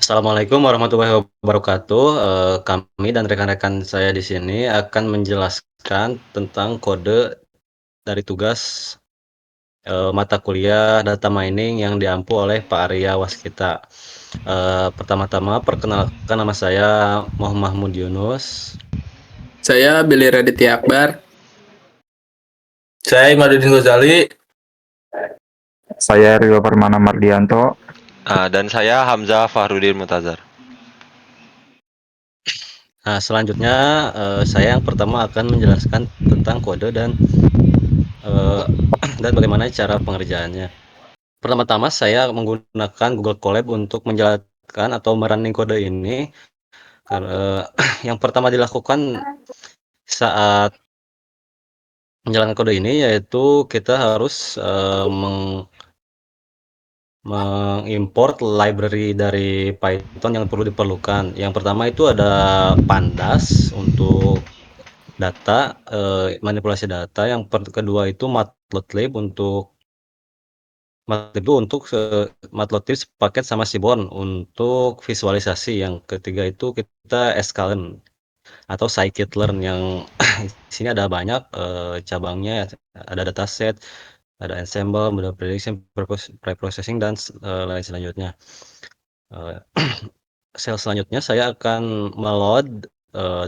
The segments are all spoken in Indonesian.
Assalamualaikum warahmatullahi wabarakatuh. Kami dan rekan-rekan saya di sini akan menjelaskan tentang kode dari tugas, mata kuliah data mining yang diampu oleh Pak Arya Waskita. Pertama-tama perkenalkan, nama saya Muhammad Mahmud Yunus. Saya Billy Raditya Akbar. Saya Imaduddin Ghazali. Saya Rio Permana Mardianto. Dan saya Hamzah Fahrudin Mutazar. Nah, selanjutnya, saya yang pertama akan menjelaskan tentang kode dan bagaimana cara pengerjaannya. Pertama-tama saya menggunakan Google Colab untuk menjalankan atau merunning kode ini. Yang pertama dilakukan saat menjalankan kode ini yaitu kita harus mengimport library dari Python yang perlu diperlukan. Yang pertama itu ada Pandas untuk data, manipulasi data. Yang kedua itu Matplotlib untuk Matplotlib sepaket sama Seaborn untuk visualisasi. Yang ketiga itu kita sklearn atau scikit-learn yang di sini ada banyak cabangnya, ada dataset, ada ensemble, model prediction, preprocessing, dan lain selanjutnya. Selanjutnya saya akan meload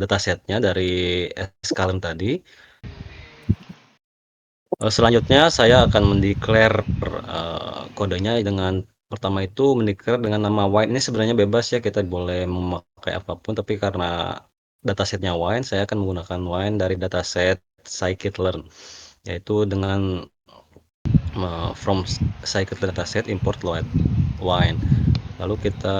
datasetnya dari sklearn tadi. Selanjutnya saya akan mendeclare kodenya dengan pertama itu mendeclare dengan nama wine. Ini sebenarnya bebas ya, kita boleh memakai apapun, tapi karena datasetnya wine, saya akan menggunakan wine dari dataset scikit-learn, yaitu dengan from scikit dataset import load wine. Lalu kita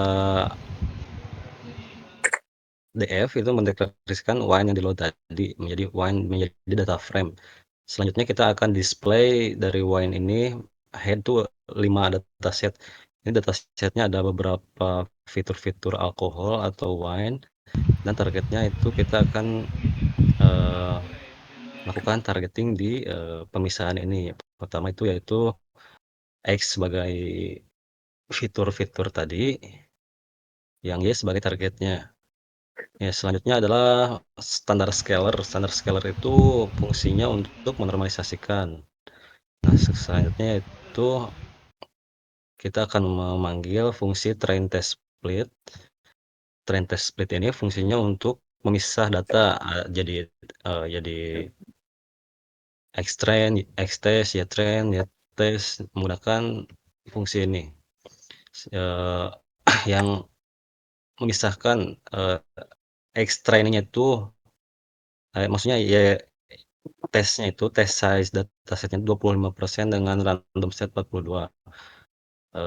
df itu mendeklarasikan wine yang di load tadi menjadi wine, menjadi data frame. Selanjutnya kita akan display dari wine ini head to 5 dataset. Ini datasetnya ada beberapa fitur-fitur alkohol atau wine, dan targetnya itu kita akan melakukan targeting di pemisahan ini. Pertama itu yaitu X sebagai fitur-fitur tadi, yang Y sebagai targetnya. Ya, selanjutnya adalah standar scaler. Standar scaler itu fungsinya untuk menormalisasikan. Nah, selanjutnya itu kita akan memanggil fungsi train test split. Train test split ini fungsinya untuk memisah data jadi xtrain, xtest, ytrain, ytest menggunakan fungsi ini. Yang memisahkan xtrainnya itu maksudnya ya tesnya itu test size datasetnya 25% dengan random set 42.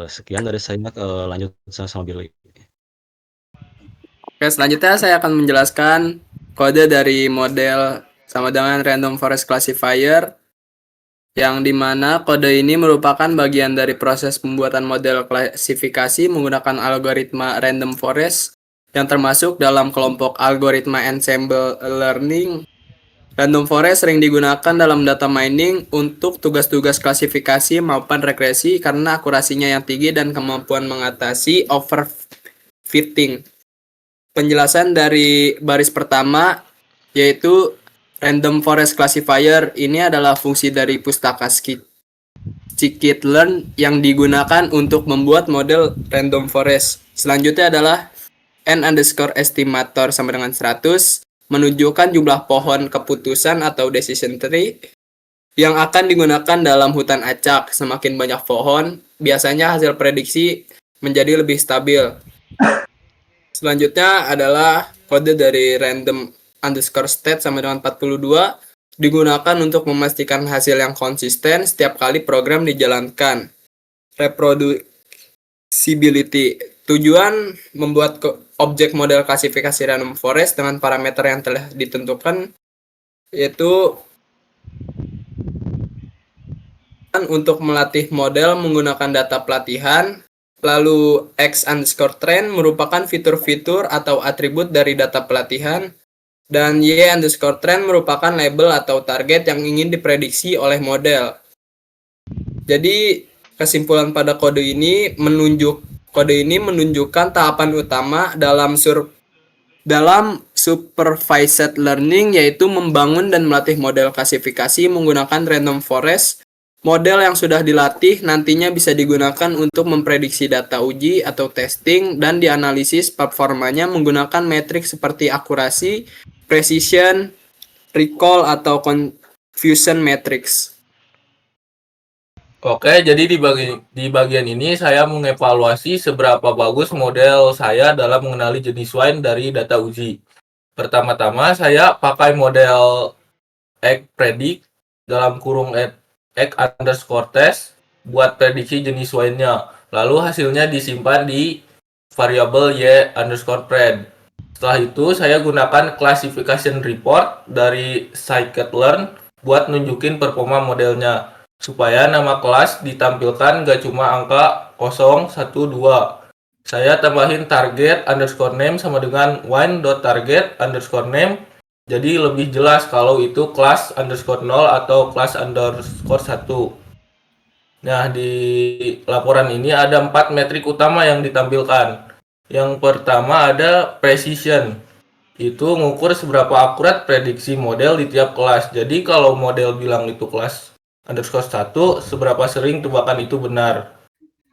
Sekian dari saya, lanjut sama Billy. Oke, selanjutnya saya akan menjelaskan kode dari model sama dengan Random Forest Classifier, yang dimana kode ini merupakan bagian dari proses pembuatan model klasifikasi menggunakan algoritma Random Forest yang termasuk dalam kelompok algoritma ensemble learning. Random Forest sering digunakan dalam data mining untuk tugas-tugas klasifikasi maupun regresi karena akurasinya yang tinggi dan kemampuan mengatasi overfitting. Penjelasan dari baris pertama yaitu Random Forest Classifier ini adalah fungsi dari pustaka scikit-learn yang digunakan untuk membuat model random forest. Selanjutnya adalah n_estimator sama dengan 100 menunjukkan jumlah pohon keputusan atau decision tree yang akan digunakan dalam hutan acak. Semakin banyak pohon, biasanya hasil prediksi menjadi lebih stabil. Selanjutnya adalah kode dari random_state sama dengan 42 digunakan untuk memastikan hasil yang konsisten setiap kali program dijalankan. Reproducibility. Tujuan membuat objek model klasifikasi random forest dengan parameter yang telah ditentukan, yaitu untuk melatih model menggunakan data pelatihan. Lalu x_train merupakan fitur-fitur atau atribut dari data pelatihan, dan y_train merupakan label atau target yang ingin diprediksi oleh model. Jadi kesimpulan pada kode ini Kode ini menunjukkan tahapan utama dalam supervised learning, yaitu membangun dan melatih model klasifikasi menggunakan random forest. Model yang sudah dilatih nantinya bisa digunakan untuk memprediksi data uji atau testing dan dianalisis performanya menggunakan metrik seperti akurasi, precision, recall, atau confusion matrix. Oke, jadi di bagian ini saya mengevaluasi seberapa bagus model saya dalam mengenali jenis wine dari data uji. Pertama-tama saya pakai model egg_predict dalam kurung egg_test buat prediksi jenis wine-nya. Lalu hasilnya disimpan di variabel y_pred. Setelah itu saya gunakan classification report dari scikit-learn buat nunjukin performa modelnya, supaya nama kelas ditampilkan gak cuma angka 0, 1, 2. Saya tambahin target underscore name sama dengan wine.target underscore name, jadi lebih jelas kalau itu kelas underscore 0 atau kelas underscore 1. Nah, di laporan ini ada 4 metrik utama yang ditampilkan. Yang pertama ada precision. Itu ngukur seberapa akurat prediksi model di tiap kelas. Jadi kalau model bilang itu kelas underscore 1, seberapa sering tebakan itu benar.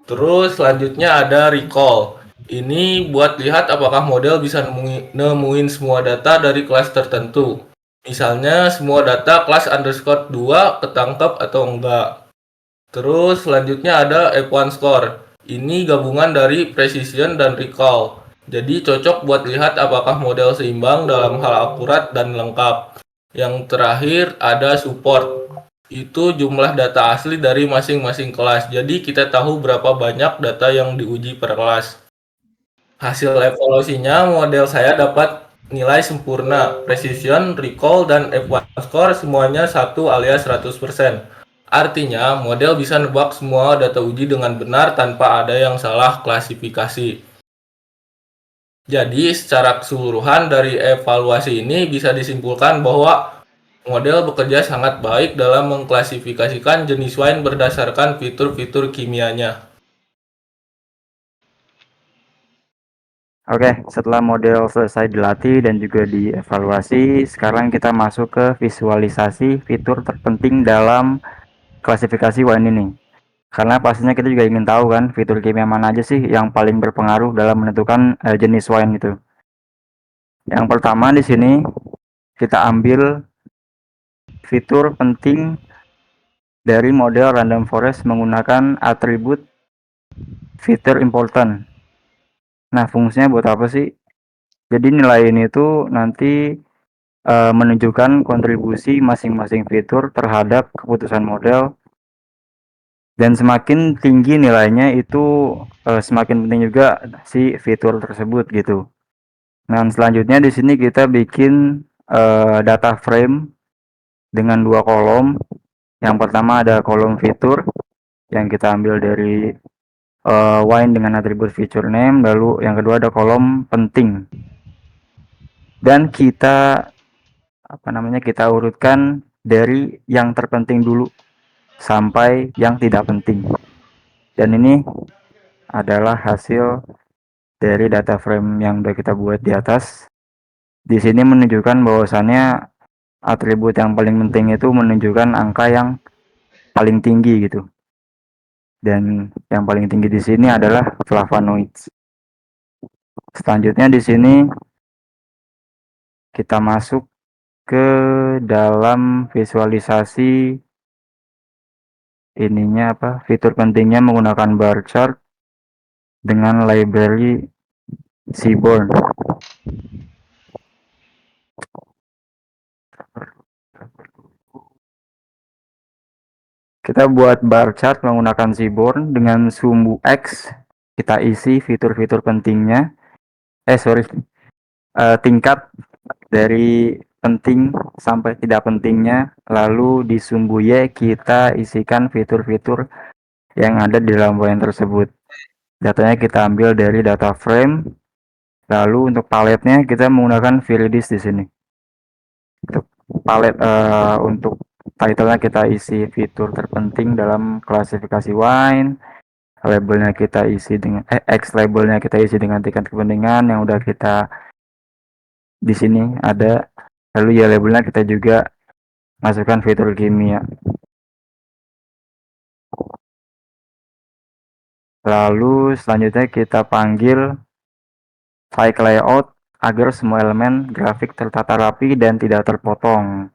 Terus selanjutnya ada recall. Ini buat lihat apakah model bisa nemuin semua data dari kelas tertentu. Misalnya semua data kelas underscore 2 ketangkep atau enggak. Terus selanjutnya ada F1 score. Ini gabungan dari precision dan recall. Jadi cocok buat lihat apakah model seimbang dalam hal akurat dan lengkap. Yang terakhir ada support. Itu jumlah data asli dari masing-masing kelas. Jadi kita tahu berapa banyak data yang diuji per kelas. Hasil evaluasinya model saya dapat nilai sempurna. Precision, recall, dan F1 score semuanya 1 alias 100%. Artinya model bisa nebak semua data uji dengan benar tanpa ada yang salah klasifikasi. Jadi secara keseluruhan dari evaluasi ini bisa disimpulkan bahwa model bekerja sangat baik dalam mengklasifikasikan jenis wine berdasarkan fitur-fitur kimianya. Oke, setelah model selesai dilatih dan juga dievaluasi, sekarang kita masuk ke visualisasi fitur terpenting dalam klasifikasi wine ini. Karena pastinya kita juga ingin tahu kan fitur kimia mana aja sih yang paling berpengaruh dalam menentukan jenis wine itu. Yang pertama di sini kita ambil fitur penting dari model random forest menggunakan atribut fitur important. Nah, fungsinya buat apa sih? Jadi nilai ini tuh nanti menunjukkan kontribusi masing-masing fitur terhadap keputusan model, dan semakin tinggi nilainya itu semakin penting juga si fitur tersebut gitu. Nah, selanjutnya di sini kita bikin data frame dengan 2 kolom. Yang pertama ada kolom fitur yang kita ambil dari wine dengan atribut feature name, lalu yang kedua ada kolom penting. Dan kita kita urutkan dari yang terpenting dulu sampai yang tidak penting. Dan ini adalah hasil dari data frame yang udah kita buat di atas. Di sini menunjukkan bahwasannya atribut yang paling penting itu menunjukkan angka yang paling tinggi gitu. Dan yang paling tinggi di sini adalah flavonoids. Selanjutnya di sini kita masuk ke dalam visualisasi ininya fitur pentingnya menggunakan bar chart dengan library Seaborn. Kita buat bar chart menggunakan Seaborn dengan sumbu X. Kita isi fitur-fitur pentingnya. Tingkat dari penting sampai tidak pentingnya. Lalu di sumbu Y kita isikan fitur-fitur yang ada di dalam wine tersebut. Datanya kita ambil dari data frame. Lalu untuk paletnya kita menggunakan Viridis di sini. Untuk palet untuk title-nya kita isi fitur terpenting dalam klasifikasi wine. labelnya kita isi dengan X labelnya kita isi dengan tingkat kepentingan yang udah kita di sini ada. Lalu ya labelnya kita juga masukkan fitur kimia. Lalu selanjutnya kita panggil file layout agar semua elemen grafik tertata rapi dan tidak terpotong.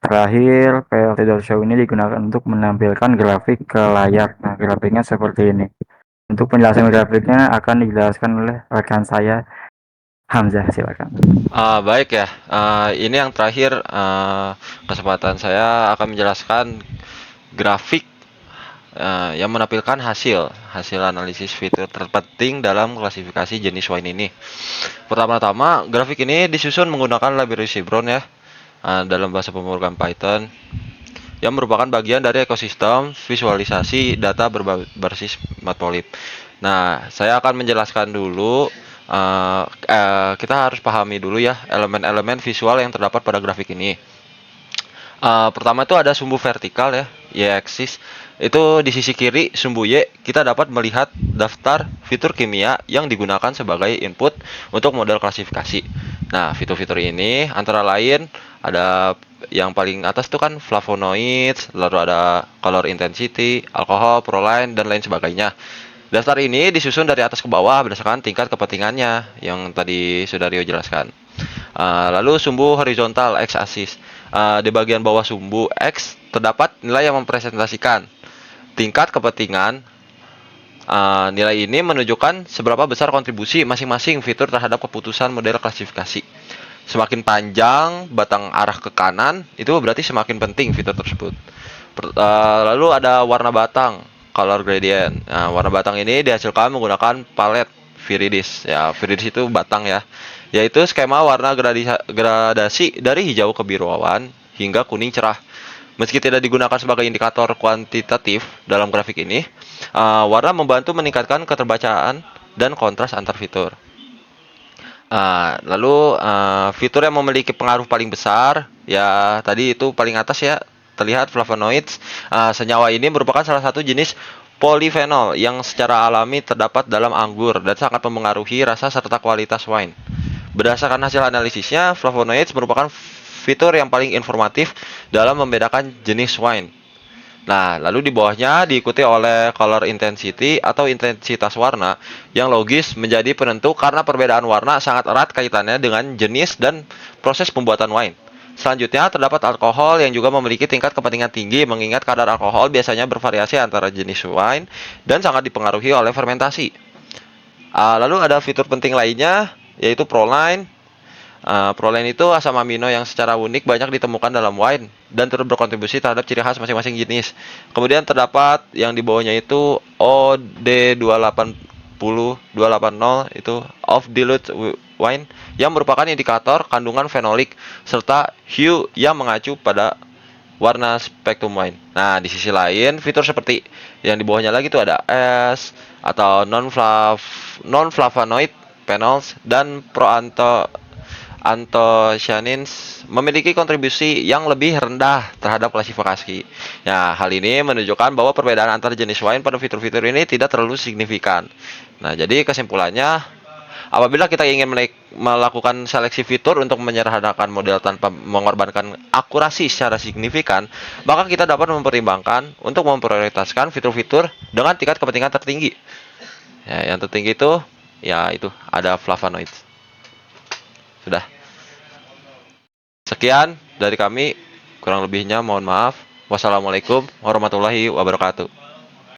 Terakhir, plt.show ini digunakan untuk menampilkan grafik ke layar. Nah, grafiknya seperti ini. Untuk penjelasan grafiknya akan dijelaskan oleh rekan saya, Hamzah, silakan. Baik ya. Ini yang terakhir, kesempatan saya akan menjelaskan grafik yang menampilkan hasil analisis fitur terpenting dalam klasifikasi jenis wine ini. Pertama-tama, grafik ini disusun menggunakan library Chevron ya, dalam bahasa pemrograman Python, yang merupakan bagian dari ekosistem visualisasi data berbasis Matplotlib. Nah, saya akan menjelaskan dulu. Kita harus pahami dulu ya elemen-elemen visual yang terdapat pada grafik ini. Pertama itu ada sumbu vertikal ya, y-axis. Itu di sisi kiri sumbu Y kita dapat melihat daftar fitur kimia yang digunakan sebagai input untuk model klasifikasi. Nah, fitur-fitur ini antara lain ada yang paling atas itu kan flavonoids, lalu ada color intensity, alkohol, proline, dan lain sebagainya. Daftar ini disusun dari atas ke bawah berdasarkan tingkat kepentingannya yang tadi sudah Rio jelaskan. Lalu sumbu horizontal x-axis. Di bagian bawah sumbu X terdapat nilai yang mempresentasikan tingkat kepentingan. Nilai ini menunjukkan seberapa besar kontribusi masing-masing fitur terhadap keputusan model klasifikasi. Semakin panjang batang arah ke kanan, itu berarti semakin penting fitur tersebut. Lalu ada warna batang, color gradient. Nah, warna batang ini dihasilkan menggunakan palet Viridis. Ya, Viridis itu batang ya. Yaitu skema warna gradasi dari hijau kebiruan hingga kuning cerah. Meski tidak digunakan sebagai indikator kuantitatif dalam grafik ini, warna membantu meningkatkan keterbacaan dan kontras antar fitur. Lalu fitur yang memiliki pengaruh paling besar, ya tadi itu paling atas ya, terlihat flavonoids. Senyawa ini merupakan salah satu jenis polifenol yang secara alami terdapat dalam anggur dan sangat mempengaruhi rasa serta kualitas wine. Berdasarkan hasil analisisnya, flavonoids merupakan fitur yang paling informatif dalam membedakan jenis wine. Nah, lalu di bawahnya diikuti oleh color intensity atau intensitas warna yang logis menjadi penentu karena perbedaan warna sangat erat kaitannya dengan jenis dan proses pembuatan wine. Selanjutnya terdapat alkohol yang juga memiliki tingkat kepentingan tinggi mengingat kadar alkohol biasanya bervariasi antara jenis wine dan sangat dipengaruhi oleh fermentasi. Lalu ada fitur penting lainnya yaitu proline. Proline itu asam amino yang secara unik banyak ditemukan dalam wine dan turut berkontribusi terhadap ciri khas masing-masing jenis. Kemudian terdapat yang di bawahnya itu OD280 itu off dilute wine yang merupakan indikator kandungan fenolik serta hue yang mengacu pada warna spektrum wine. Nah, di sisi lain fitur seperti yang di bawahnya lagi itu ada S atau non-flavonoid phenols dan anthocyanins memiliki kontribusi yang lebih rendah terhadap klasifikasi. Nah, hal ini menunjukkan bahwa perbedaan antar jenis wine pada fitur-fitur ini tidak terlalu signifikan. Nah, jadi kesimpulannya, apabila kita ingin melakukan seleksi fitur untuk menyederhanakan model tanpa mengorbankan akurasi secara signifikan, maka kita dapat mempertimbangkan untuk memprioritaskan fitur-fitur dengan tingkat kepentingan tertinggi. Ya, yang tertinggi itu, ya itu ada flavonoids. Sudah. Sekian dari kami, kurang lebihnya mohon maaf. Wassalamualaikum warahmatullahi wabarakatuh.